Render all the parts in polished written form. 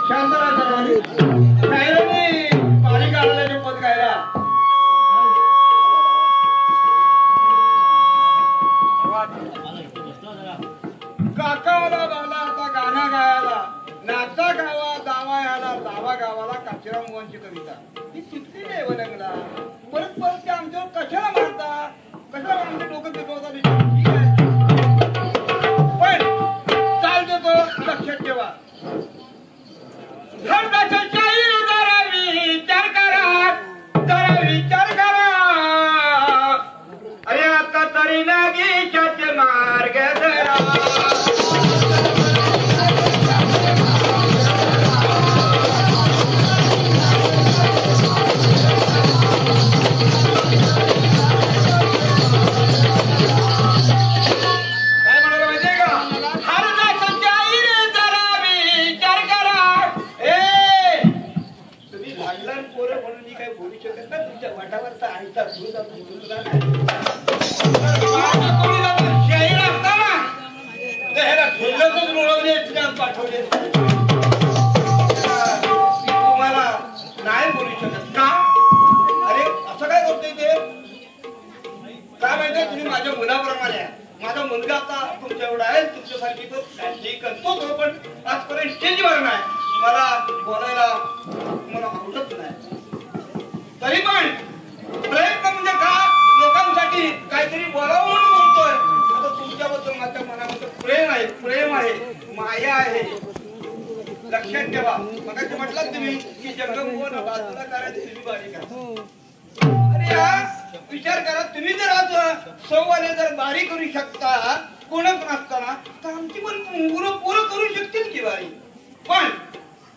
शांतरा सर्वांनी शायरांनी पाणी काढायला शपथ गायला काकावाला बाला आता गाणं गायला नाचा गावा दावा याला लावा गावाला काशीराम मोहनची कविता ही चिठ्ठी नाही वलंगला परत परत ते आमच्यावर कशाला मारता कशाला आमच्या डोकं पिकवता ठीक आहे पण चाल देतो लक्षात ठेवा विचार करा अरे आता तरी नागीच्या मार्ग धरा तुम्हाला नाही बोलू शकत का अरे असं काय करतोय ते काय माहितीये तुम्ही माझ्या मुलाप्रमाणे माझा मुलगा आता तुमच्या एवढा आहे तुमच्यासारखी तो करतो पण आजपर्यंत स्टेजवर नाही मला बोलायला मला आवडत नाही तरी पण प्रयत्न म्हणजे का लोकांसाठी काहीतरी बोलावं म्हणून बोलतोय आता तुमच्याबद्दल माझ्या मनामध्ये प्रेम आहे माया आहे लक्षात ठेवा मगाशी म्हटलं तुम्ही की जगमोहन बाजूला करायची तुम्ही बारी करा अरे विचार करा तुम्ही जर आज सव्वाने जर बारी करू शकता कोणच नसताना तर आमची पण पोरं करू शकतील की बारी पण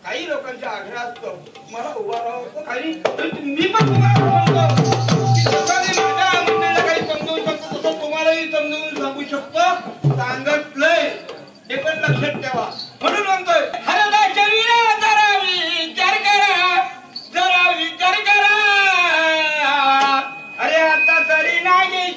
काही लोकांचा आग्रह असतो मला उभा राहावं खाली मी पण तुम्हाला माझ्या म्हणण्याला काही समजवू शकतो तसं तुम्हालाही समजवून सांगू शकतो सांगितलंय हे पण लक्षात ठेवा म्हणून म्हणतोय जरा विचार करा अरे आता तरी नाही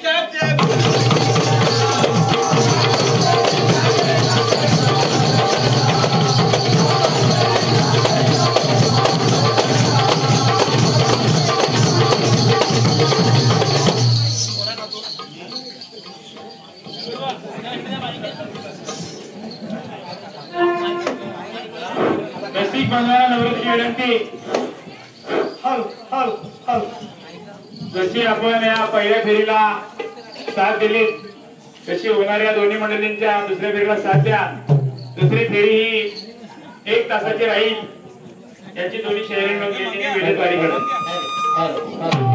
जशी आपण या पहिल्या फेरीला साथ दिली तशी होणाऱ्या दोन्ही मंडळींच्या दुसऱ्या फेरीला साथ द्या दुसरी फेरी ही 1 तासाची राहील याची दोन्ही शहरी मंडळींनी वेळेद्वारी करा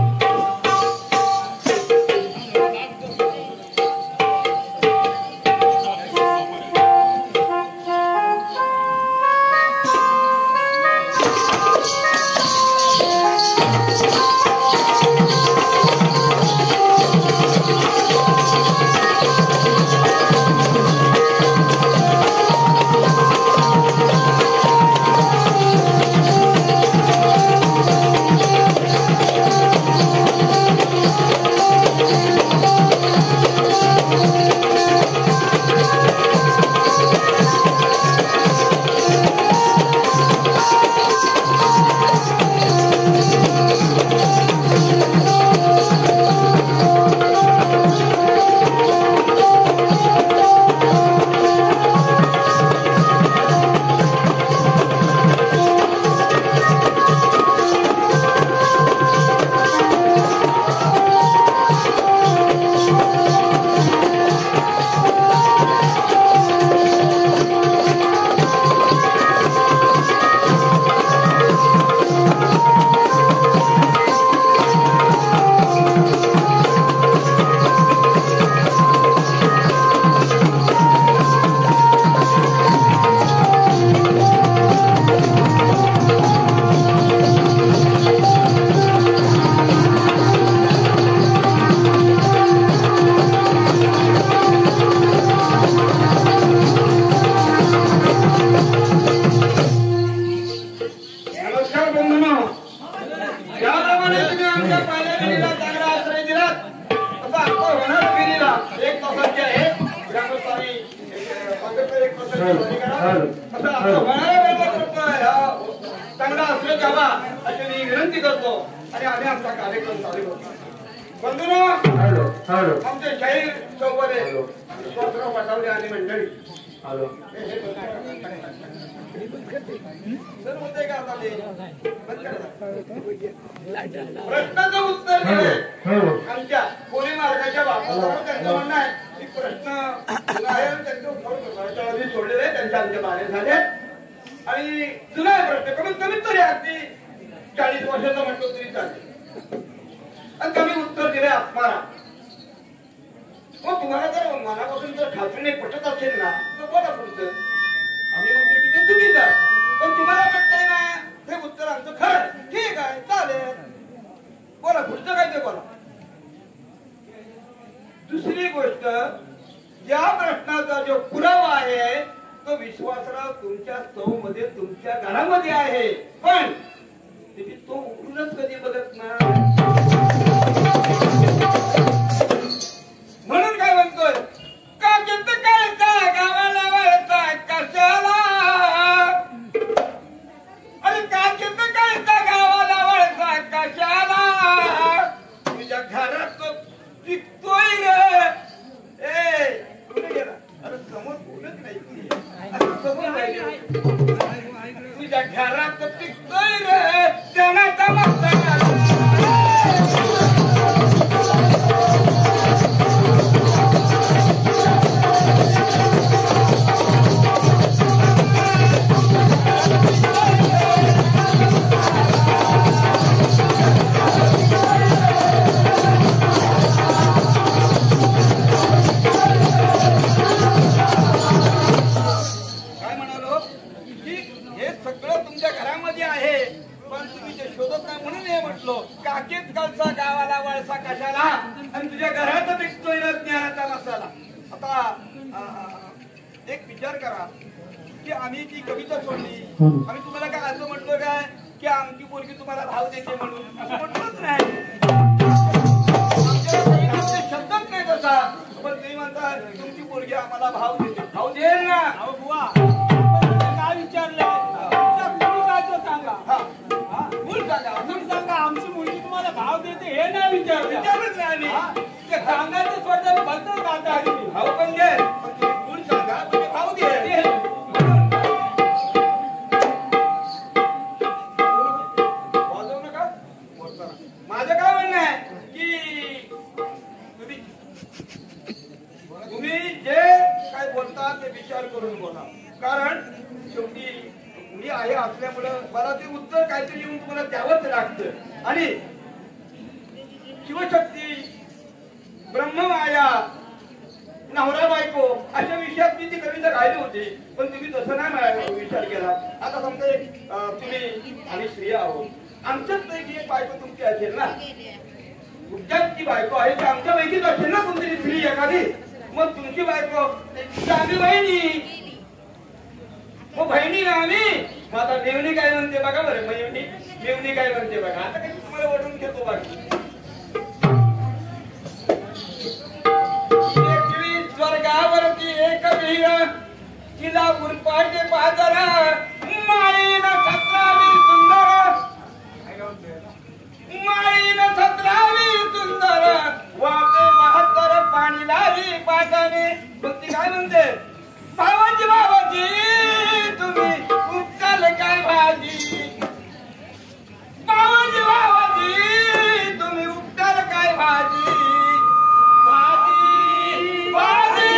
असं होणारा वेळेला करतोय चांगला असलं द्यावा अशी मी विनंती करतो आणि आम्ही आमचा कार्यक्रम चालू करतो. बंधूंनो, आमचे शाहीर चौबरे विश्वासराव पाटावले आणि मंडळी सर होते का आता प्रश्नाचं उत्तर दिले आमच्या कोणी मार्गाच्या बाबतीत त्यांचं म्हणणं आहे की प्रश्न त्यांचं सोडलेले त्यांच्या आमच्या बाहेर झाले आणि जुना प्रश्न कमीत कमीत तरी अगदी 40 वर्षाचा म्हटलं तरी चालेल आणि कमी उत्तर दिले आत्मारा. मग तुम्हाला जर मनापासून जर खात्रीने पटत असेल ना तर बोला पुढचं. आम्ही म्हणतो की ते चुकीचं आहे पण तुम्हाला वाटतंय ना हे उत्तर आमचं खरं ठीक आहे चालेल बोला पुढचं काय ते बोला. दुसरी गोष्ट या प्रश्नाचा जो पुरावा आहे तो विश्वासराव तुमच्या चौमध्ये तुमच्या घरामध्ये आहे पण तो उठूनच कधी बघत ना म्हणून काय म्हणतोय का किती कळता गावाला वळता कशाला अरे का किती कळता गावाला वळता कशाला तुझ्या घरात तो टिकतोय रे. ए कुठे गेला अरे समोर बोलत नाही तुझ्या घरात टिकतोय रे जनाचा मस्त गावाला वळसा कशाला आणि तुझ्या घरात दिसतोय ना ज्ञानाचा मसाला. आता एक विचार करा की आम्ही ती कविता सोडली आम्ही तुम्हाला काय असं म्हटलं काय की आमची पोरगी तुम्हाला भाव देते म्हणून असं म्हटलंच नाही. आमच्या शब्दच नाही तसा पण तुम्ही म्हणता तुमची पोरगी आम्हाला भाव देते. भाव देईल ना अहो बुवा काय विचारलं सांगा सांगा आमची मुलगी तुम्हाला भाव देते हे नाही विचारलंच नाही आम्ही सांगायचं स्वतः बदल काढता भाव पण दे पण तुम्ही गुण सांगा म्हणजे भाव दे. वाजवू नका माझं काय म्हणणं आहे की तुम्ही जे काय बोलता ते विचार करून बोला कारण शेवटी मुली आहे असल्यामुळे मला ते उत्तर काहीतरी येऊन तुम्हाला द्यावंच लागतं आणि शिवशक्ती ब्रह्ममाया नवरा बायको अशा विषयात मी ती कविता गायली होती पण तुम्ही तसं नाही विचार केला. आता समजा एक तुम्ही आणि स्त्रिया आहोत आमच्याच पैकी एक बायको तुमची असेल ना तुमच्याच ती बायको आहे की आमच्या पैकीच असेल ना तुमची स्त्री एखादी मग तुमची बायको आम्ही बहिणी मग बहिणी ना आम्ही मग आता मेवणी काय म्हणते बघा बरं मेवणी काय म्हणते बघा आता काही तुम्हाला ओढून घेतो बघा. स्वर्गावरती एक वीर तिला उरपाटे पाजरा माळीन 17वी सुंदर माळीन 17वी सुंदर वाटे 72 पाणी लावी पाटाने मग ती काय म्हणते भावाजी भावाजी तुम्ही उपकाल काय भाजी भावाजी भावाजी तुम्ही उपकाल काय भाजी भाजी भाजी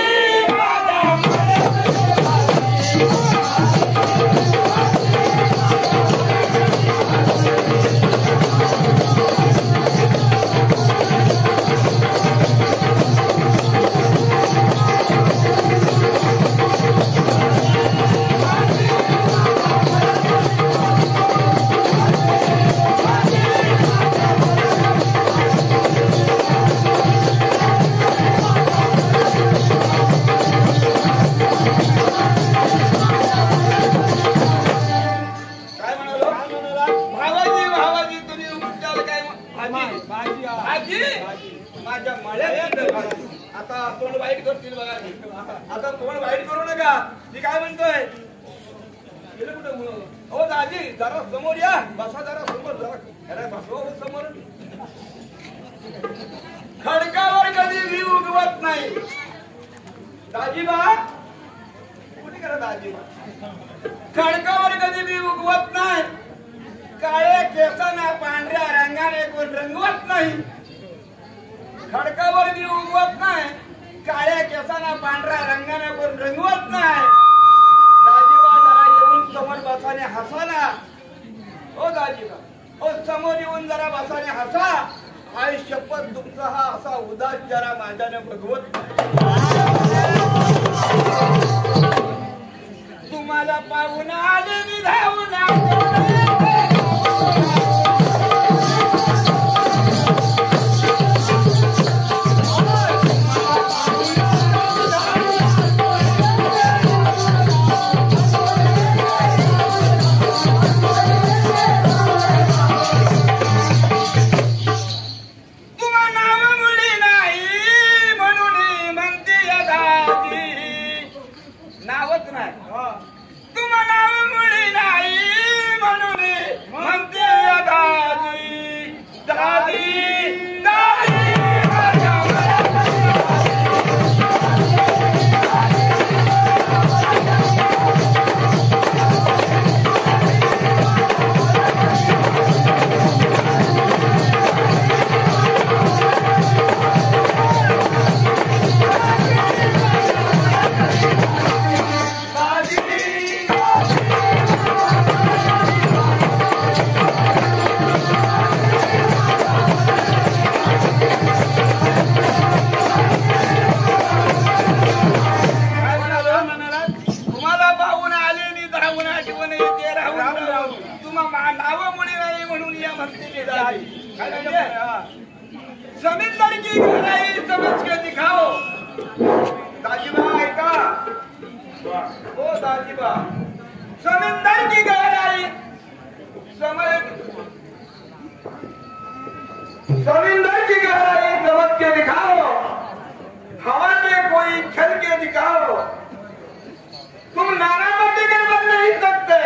आता तोंड वाईट करतील बघा आता तोंड वाईट करू नका ती काय म्हणतोय हो दाजी जरा समोर या बसा जरा समोर जरा बसवा समोर खडकावर कधी मी उगवत नाही दाजीबा कुठे करा दाजीबा खडकावर कधी मी उगवत नाही काळ्या केसांना पांढऱ्या रंगाने कोण रंगवत नाही खडकावर मी उगवत नाही काळ्या केसांना पांढऱ्या रंगाने कोण रंगवत नाही दाजीबा जरा येऊन समोर बसाने हसा ना हो दाजीबा हो समोर येऊन जरा बसाने हसा आई शपथ तुमचा हा असा उदास जरा माझ्याने भगवत तुम्हाला पाहून आले मी धावून जमीनदार की गहराई समझ के दिखाओ दाजीबा ऐका ओ दाजीबा जमीनदार की गहराई जमीनदार की गहराई समझ के दिखाओ हवा में कोई छल के दिखाओ तुम नाना बाटीगर बन नहीं सकते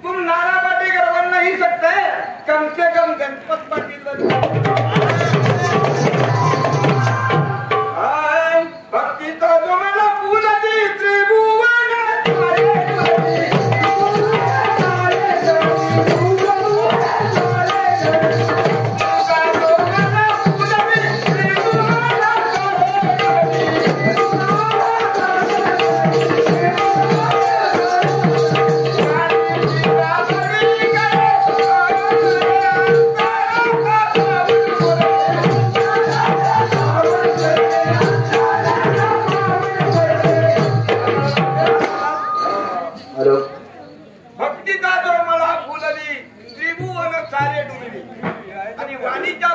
तुम नाना बाटीगर बन नहीं सकते कम से कम गणपत पाटील भक्तीचा जो मला फुलती त्रिभुवन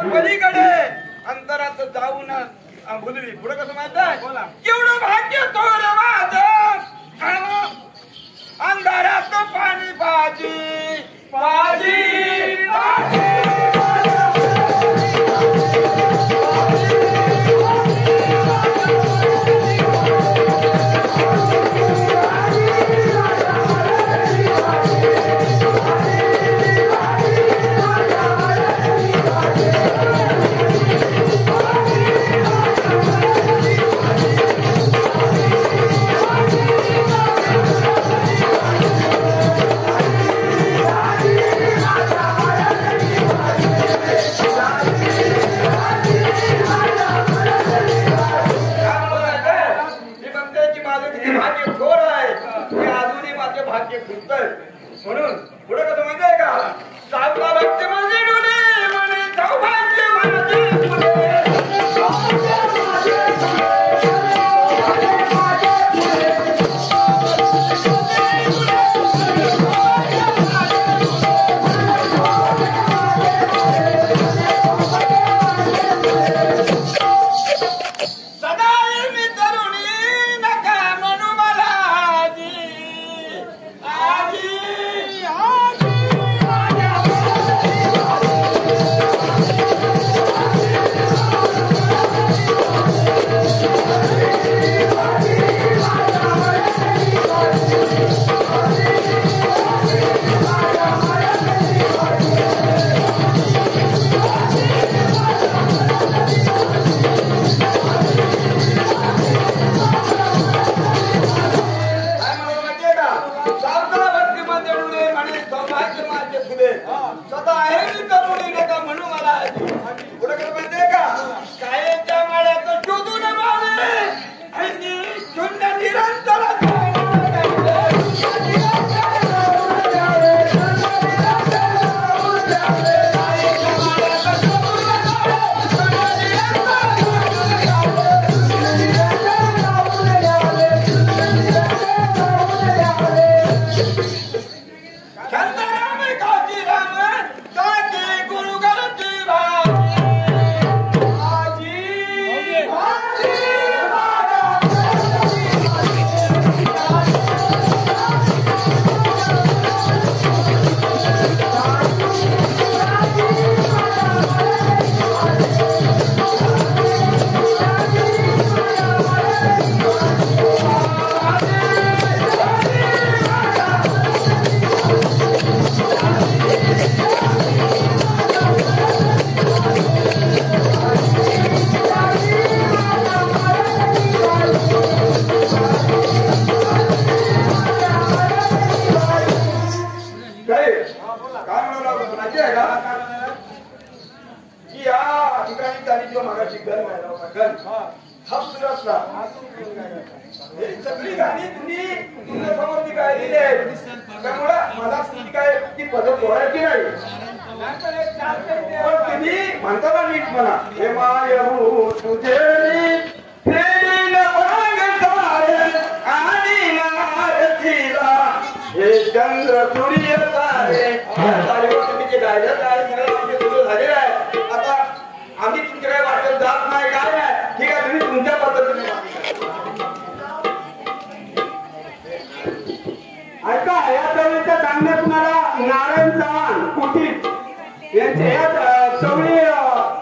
पलीकडे अंतरात जाऊन भुलली पुढे कसं माहिती केवढं भाग्य तोर माझं अंधारात पाणी पाजी पाजी म्हणून पुढे कसं माहितीये का सावका भक्त माझे डोले म्हणे सौभाग्य माझे फुले Thank you. गण नाही राव, गण हा सुरसला हे सगळी गाणी तुम्ही तुमच्या समोर ती गायलेली आहे त्यामुळे मला तुमची काय ती पद्धत ओळखी नाही पण तुम्ही म्हणता ना नीट म्हणा हे मायहू तुझे प्रेमी मागतारे आणि नारतीला हे चंद्र सूर्य तारे तुम्ही जे गायलं आहे तुझं झालेलं आहे आता आम्ही तुमच्या काय वाटत जात नाही काय नाही ठीक आहे तुम्ही तुमच्या पद्धतीने ऐका या चवळीच्या चांगल्या तुम्हाला नारायण चव्हाण कुटीत यांचे या चवळी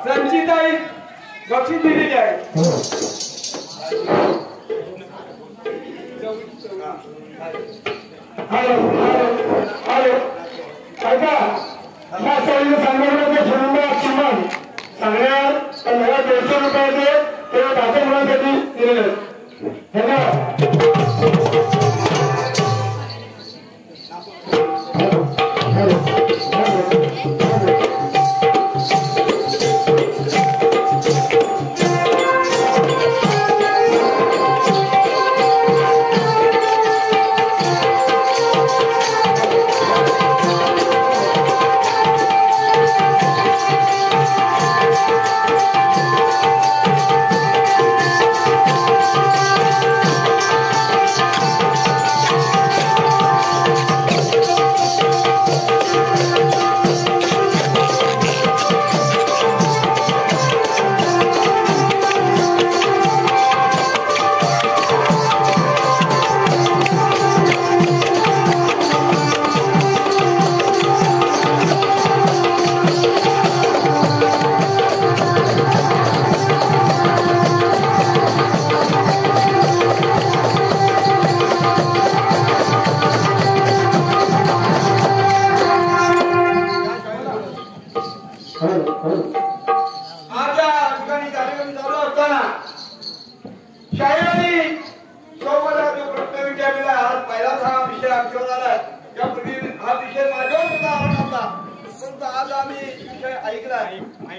संचिताई बक्षीस दिलेली आहे ऐका या चवळीच्या संघटनेचे शिवंबा चिमण सगळ्या 1500 रुपयाचे ते 10 मुलांसाठी दिलेले धन्यवाद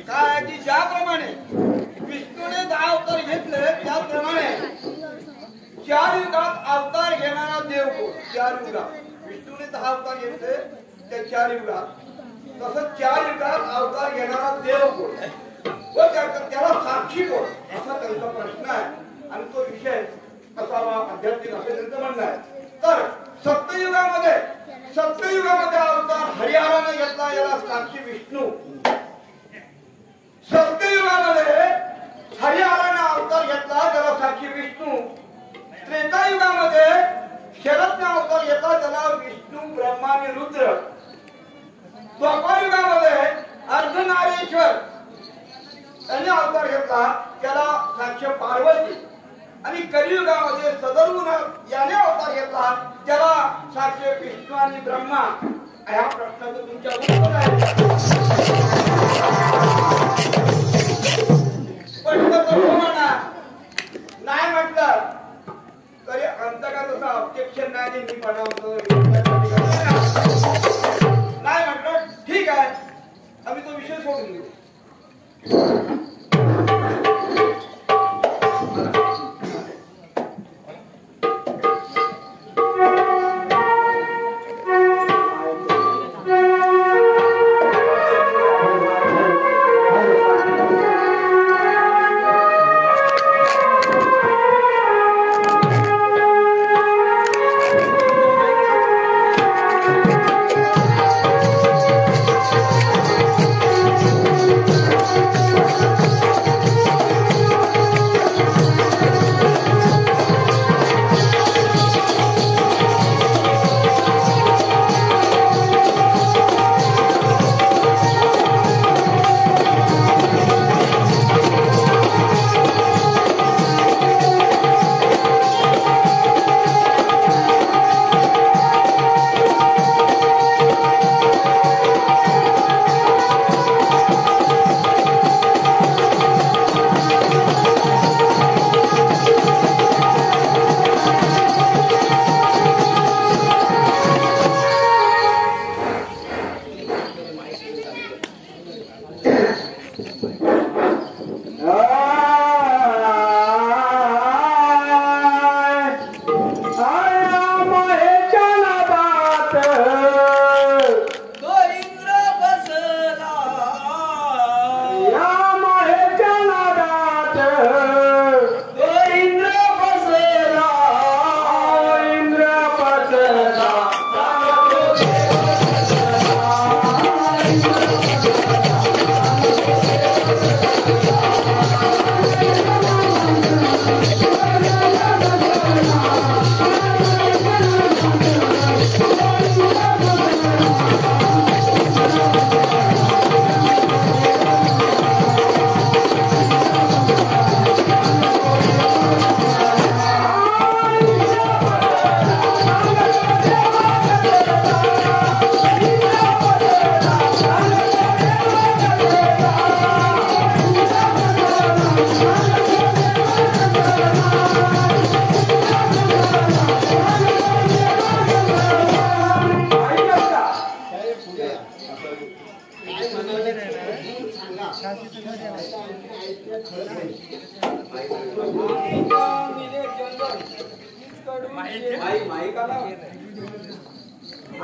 काय की ज्याप्रमाणे विष्णूने 10 अवतार घेतले त्याप्रमाणे 4 युगात अवतार घेणारा देव कोण 4 युगात विष्णूने 10 अवतार घेतले त्या 4 युगात तसंच 4 युगात अवतार घेणारा देव कोण व त्याला साक्षी कोण असा त्यांचा प्रश्न आहे आणि तो विषय असावा आध्यात्मिक असे त्यांचं म्हणणं आहे तर सत्ययुगामध्ये अवतार हरिहराने घेतला याला साक्षी विष्णू सत्ययुगामध्ये हरिहराने अवतार घेतला त्याला साक्षी विष्णू त्रेतायुगामध्ये शरदने अवतार घेतला त्याला विष्णू ब्रह्मा आणि रुद्र द्वापारयुगामध्ये अर्धनारेश्वर यांनी अवतार घेतला त्याला साक्ष पार्वती आणि कलियुगामध्ये सदर्भनाथ याने अवतार घेतला त्याला साक्ष विष्णू आणि ब्रह्मा ह्या प्रश्नाचं तुमच्या उत्तर आहे नाही म्हटलं तरी आमचा का तसा ऑब्जेक्शन नाही मी बनवतो नाही म्हटलं ठीक आहे आम्ही तो विषय सोडून देऊ Thank you.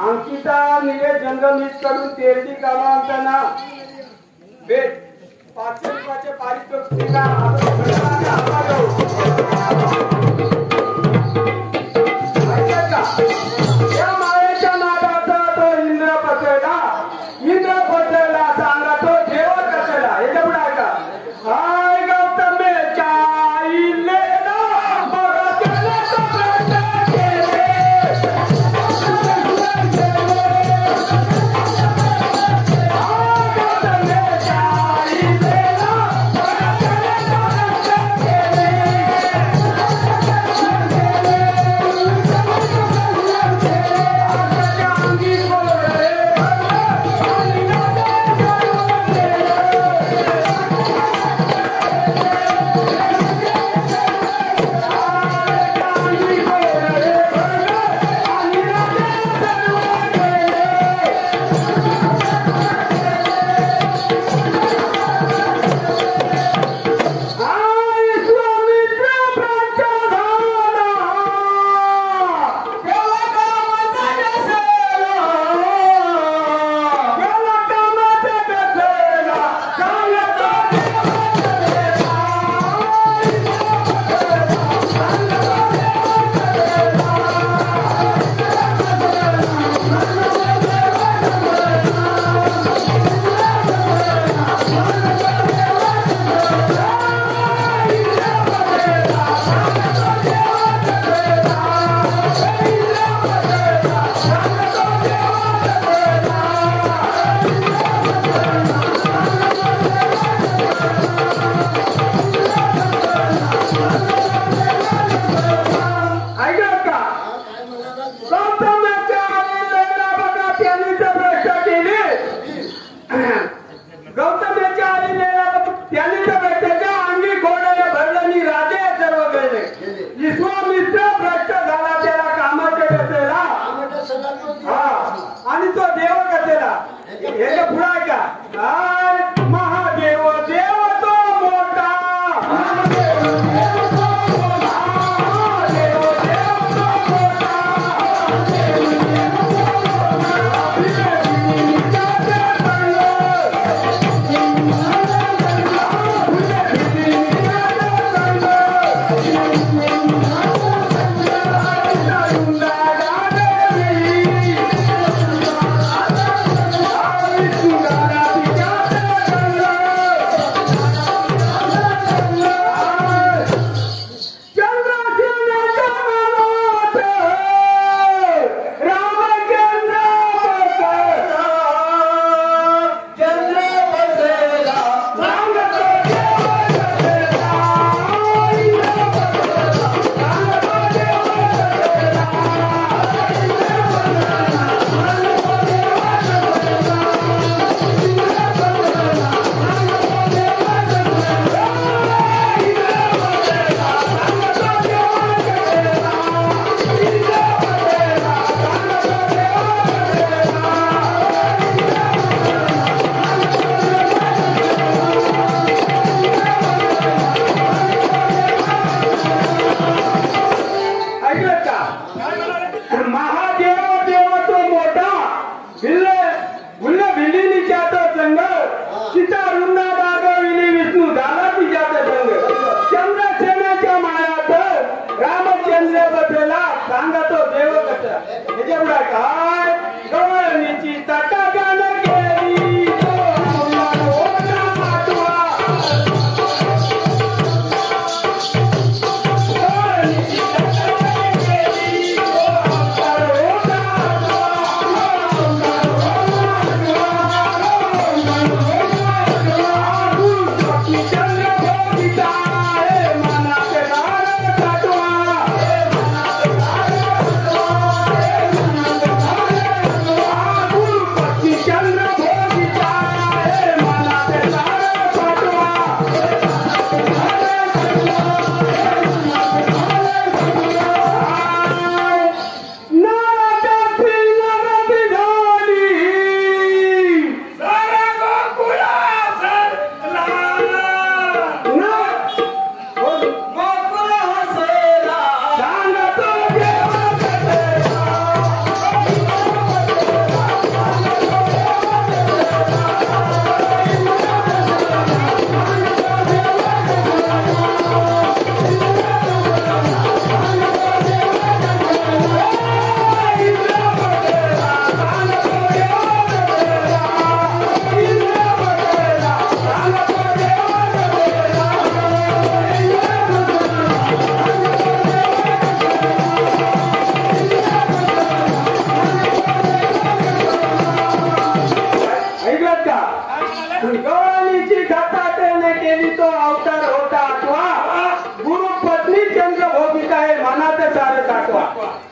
अंकिता निले जंगमीत कडून तेरडी कालांतना भेट 500 रुपयाचे पारितोषिक या मायेच्या नादाचा तो इंद्र पचला सांगा तो देव कचला हे जेवढा आहे का हाय गौतमेच्या आईलेला बघा त्याला आणि तो देव कसेला हे का पुढा का महादेव देव तो मोठा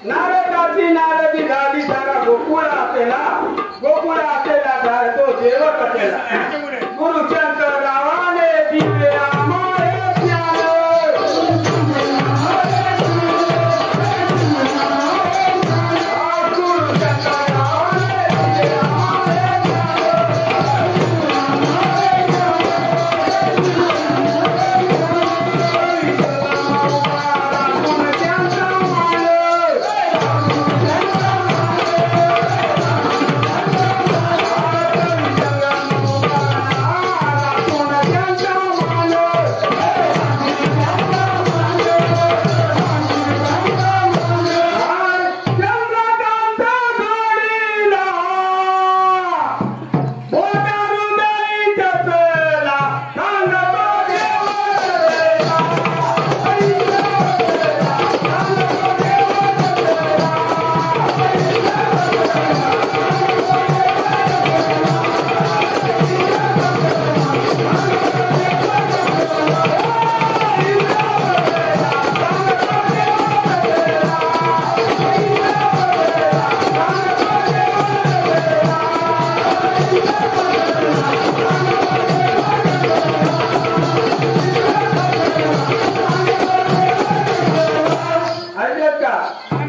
नारदाची नारदी झाली सारा गोकुळ असेला झाला तो देव कसेला गुरुशंकर रावाने दिले आम्हाला ज्ञान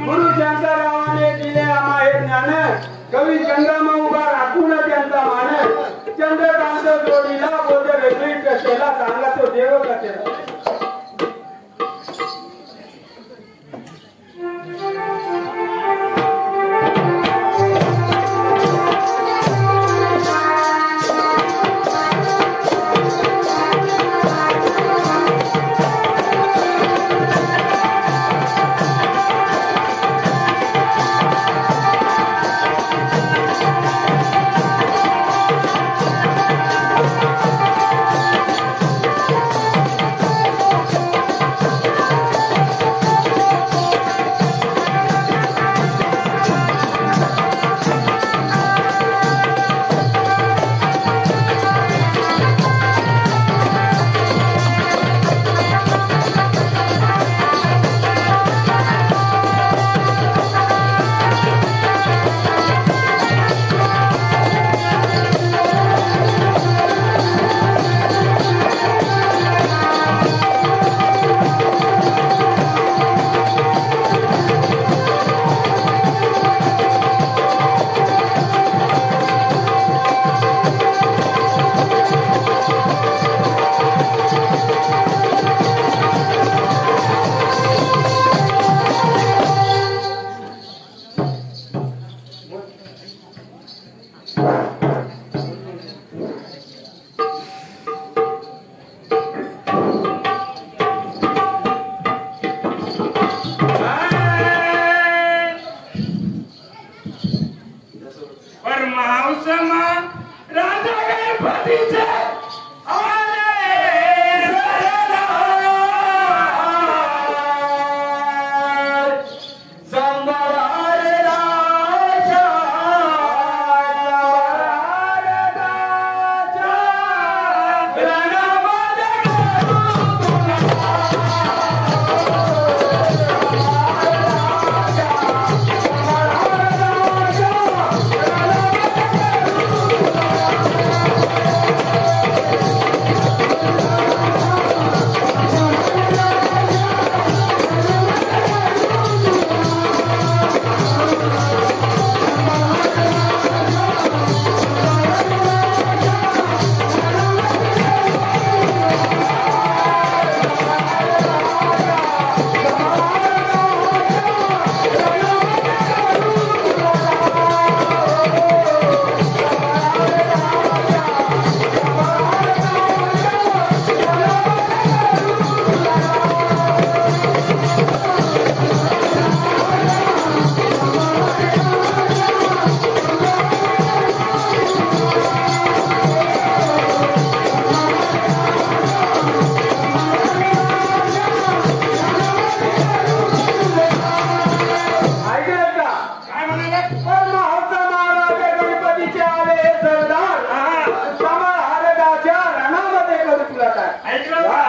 गुरुशंकर रावाने दिले आम्हाला कवी चंद्रमा उभा राखून त्यांचा मान चंद्रकांत जोडीला बोध वेगळी कसेला चांगला तो देव कसेला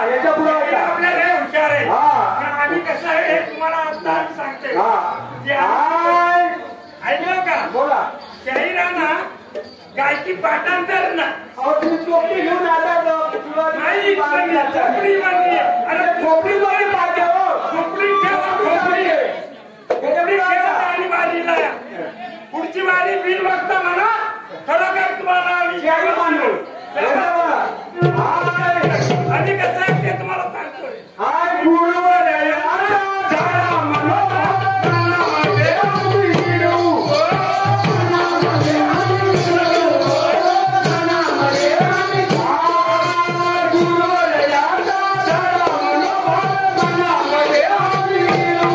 याच्या पुढे आपल्याला हुशार आहे आम्ही कसं आहे तुम्हाला आता सांगते हाय ऐकलं का बोला शाहिरा ना गायची पाठांतर ना अहो तुम्ही चोपडी घेऊन आला नाही खोपडी बांधली अरे खोपडी वाली पाहिजे हो खोपडी ठेवा खोपडी आणि बारीला पुढची बारी बिल बघता म्हणा खरोखर तुम्हाला आम्ही शाही मानू आणि कसं आहे ते तुम्हाला सांगतोय हाय गुरुवर याचा झाला मनोभावामध्ये आम्ही हिरू. हाय गुरुवर याचा झाला मनोभावामध्ये आम्ही हिरू.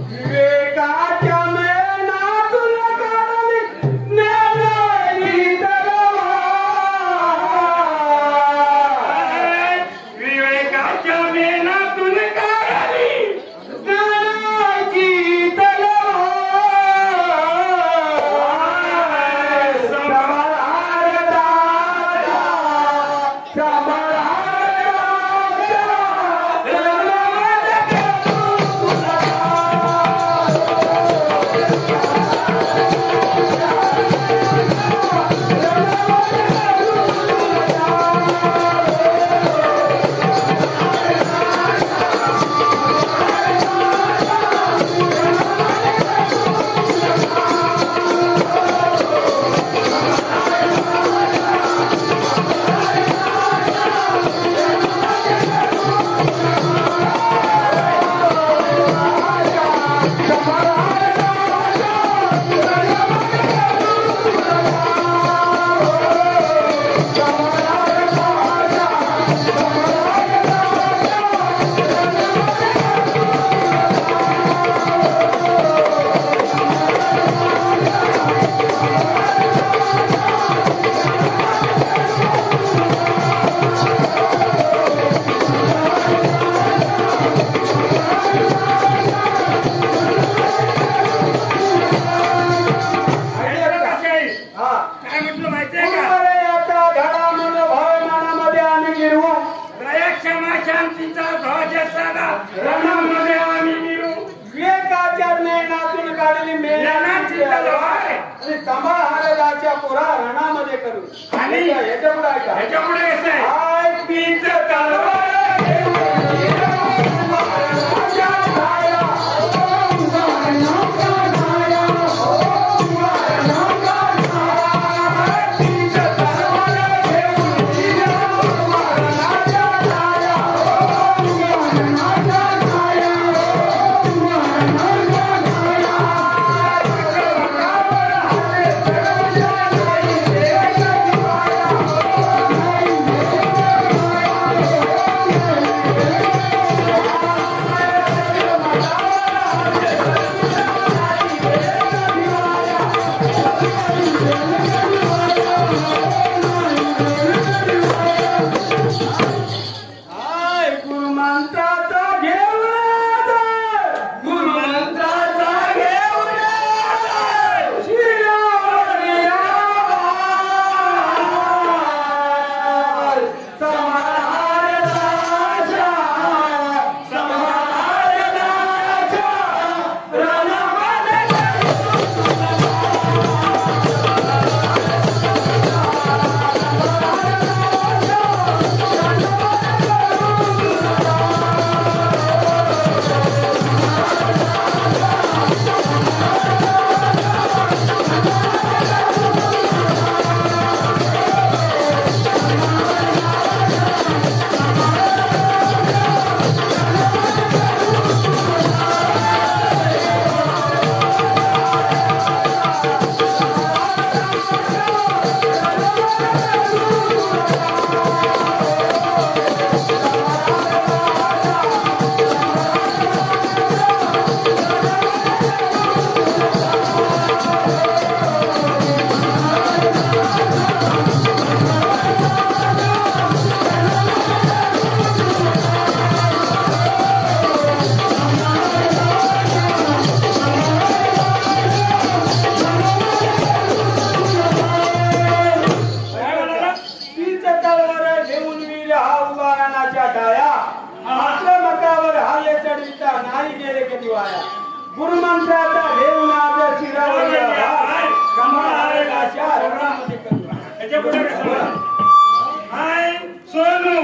विवेकाच्या मेनातून काढली नेलेली तलवार. विवेकाच्या मेनातून काढली ज्ञानाची तलवार. सांभाळा रे दादा, सांभाळा रे राजा, रणमध्ये हा काय म्हटलं माहितीये का गुरुवर याचा धडा मनोभावमानामध्ये आम्ही गिरवू. दया क्षमा शांतीचा ध्वज साधा रणामध्ये आम्ही मिळू विवेकाच्या ज्ञानातून काढली ज्ञानाची तलवार. आणि समाहाराच्या पुरा रणामध्ये करू. आणि याच्या पुढे ऐका. ह्याच्यापुढे कसं आहे हाय तीच तलवार दिवाया गुरुमंत्राचा घेऊन आज शिराळ्या कमळाच्या रंगामध्ये करूया त्याच्या पुढे कसं हाय सोनू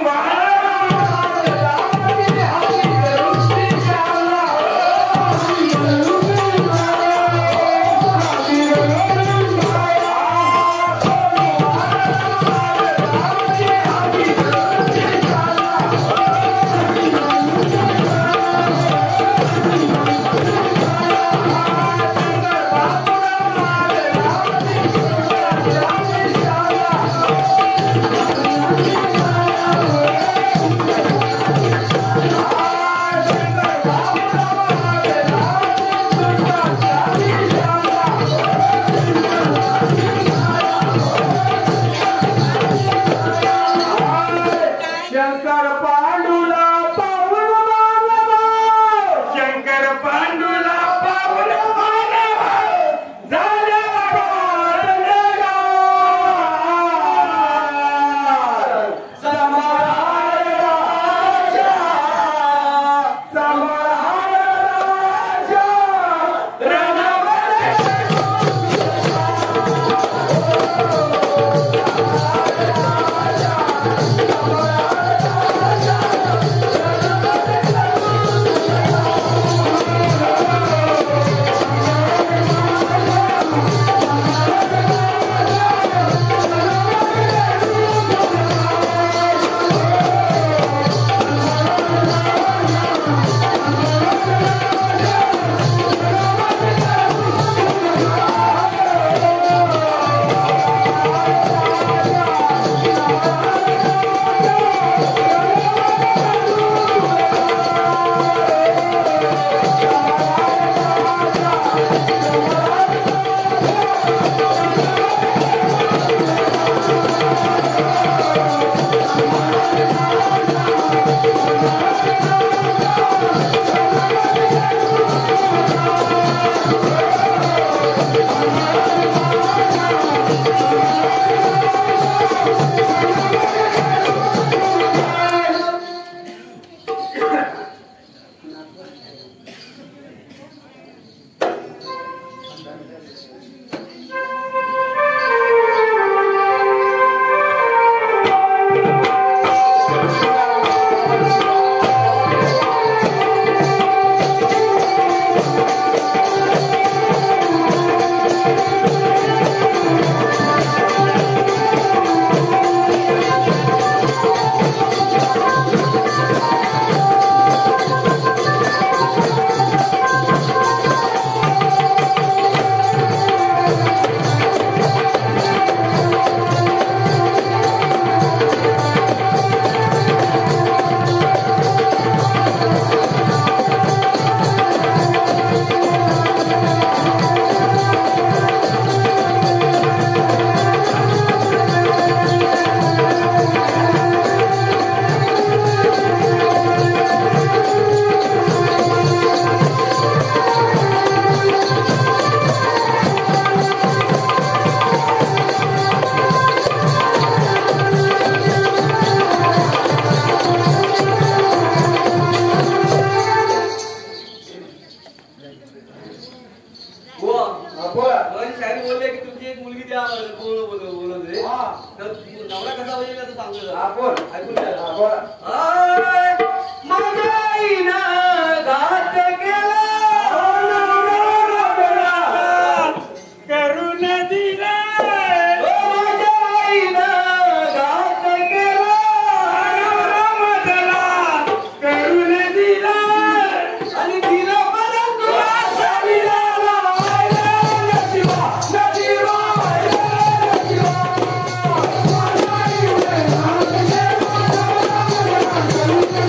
Thank you.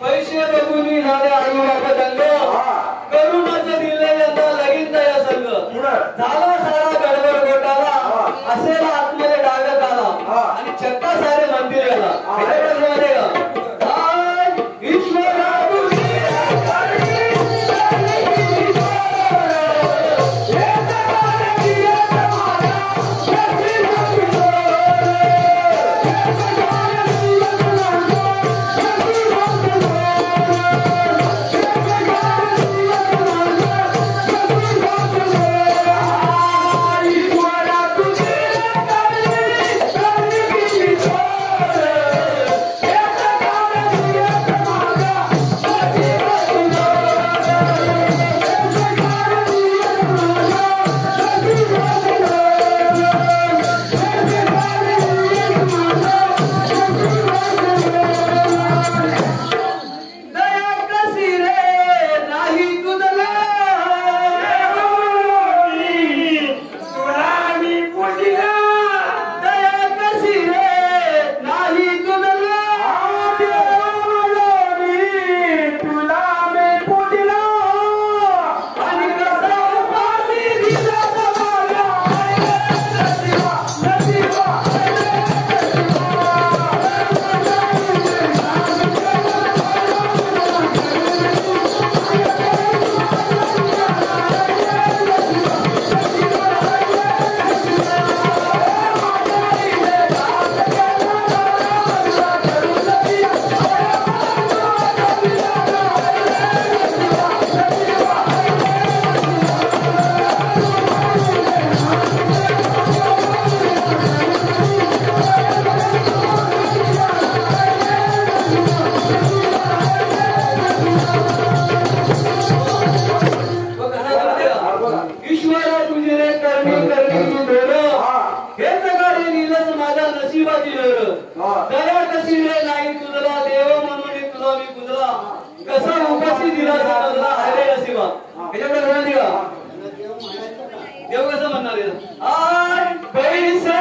पैसे बघून झाले आई बाबा दंग करुणाचं दिले यंदा लगीन तया संघ झाला सारा गडबड घोटाला असेला आतमध्ये डागत आला आणि चक्का सारे मंदिर आला ईश्वरा दया कशी रे नाही तुझला देव म्हणून तुला मी पुजला कसा उपाशी दिला तुला हरे नशिबा ह्याच्याकडे ध्यान द्या देव कसं म्हणणार आहे पैसे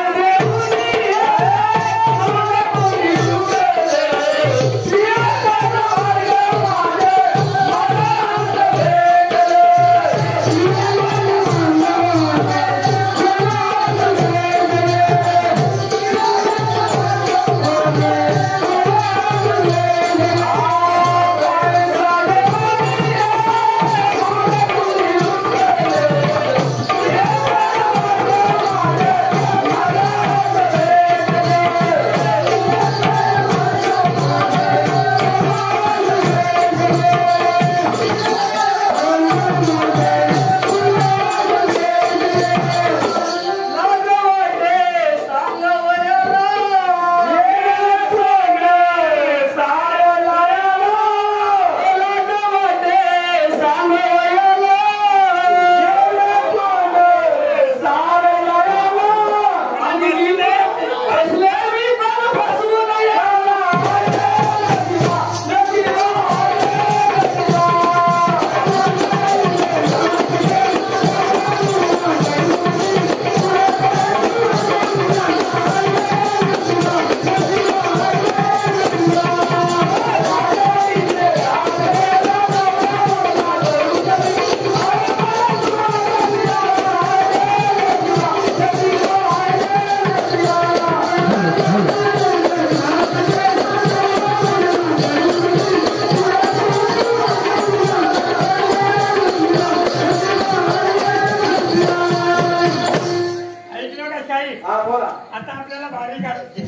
आता आपल्याला भारी काढायची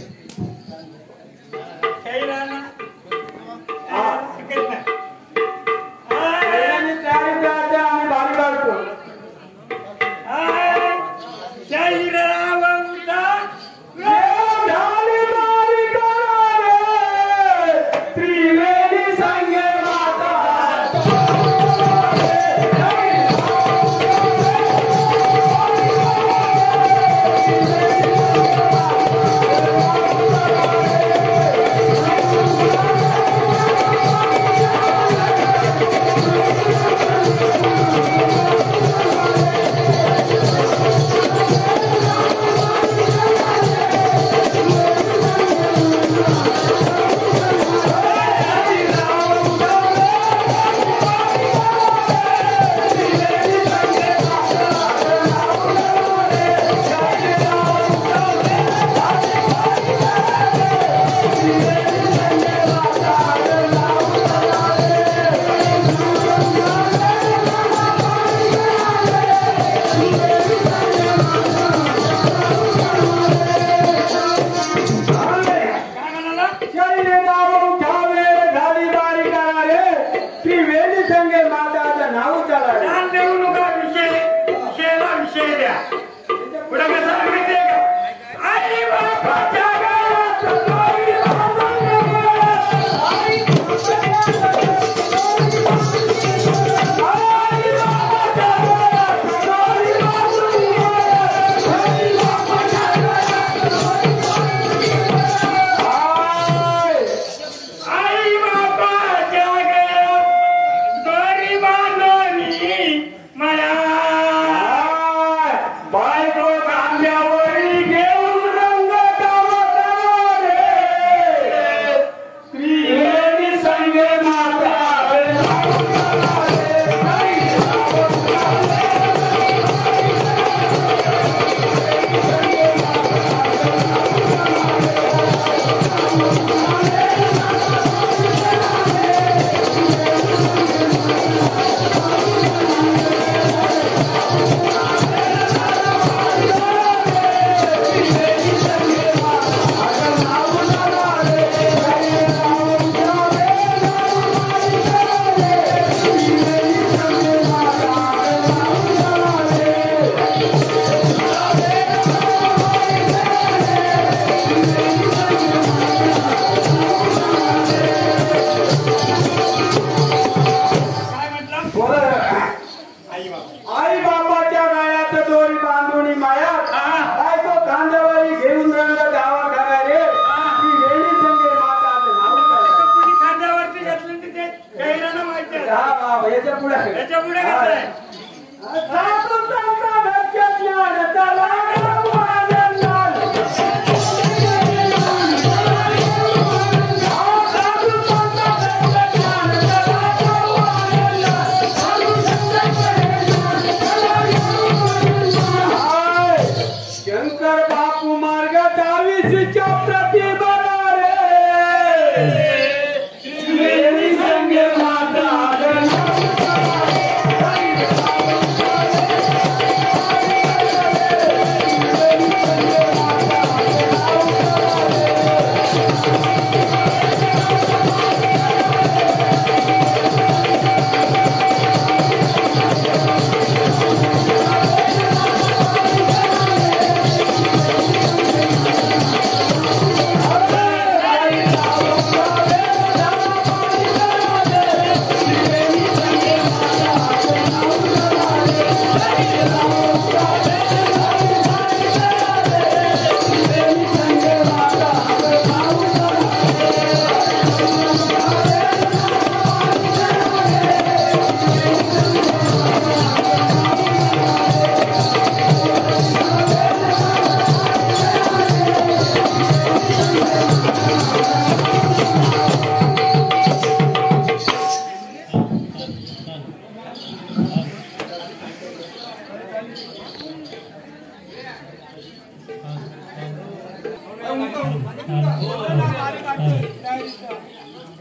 काही राहणार काय म्हटलं बरं. आई बापाच्या गायात दोरी बांधून मायात बायको कांद्यावारी घेऊन रंग गावा करा रे ती वेळी संगे माता नाव काय कुणी खांद्यावरती घेतली तिथे कैराना माहिती आहे. याच्या पुढे त्याच्या पुढे कसं आहे साधू संत घरचे ज्ञान चला गावाला ज्ञान. साधू संत घरचे ज्ञान चला गावाला ज्ञान. साधू संत हाय, शंकर बापू मार्ग डावीच्या प्रतिबला रे त्रिवेणी संगे माता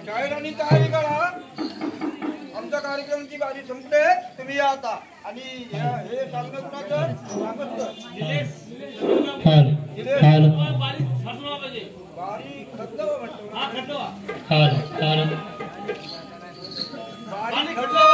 शाळेरांनी तयारी करा. आमच्या कार्यक्रमाची बारी संपते. तुम्ही या आता. आणि हे सांगणं कुणाचं सांगत बारी खतलं म्हणतो. बारी खतलं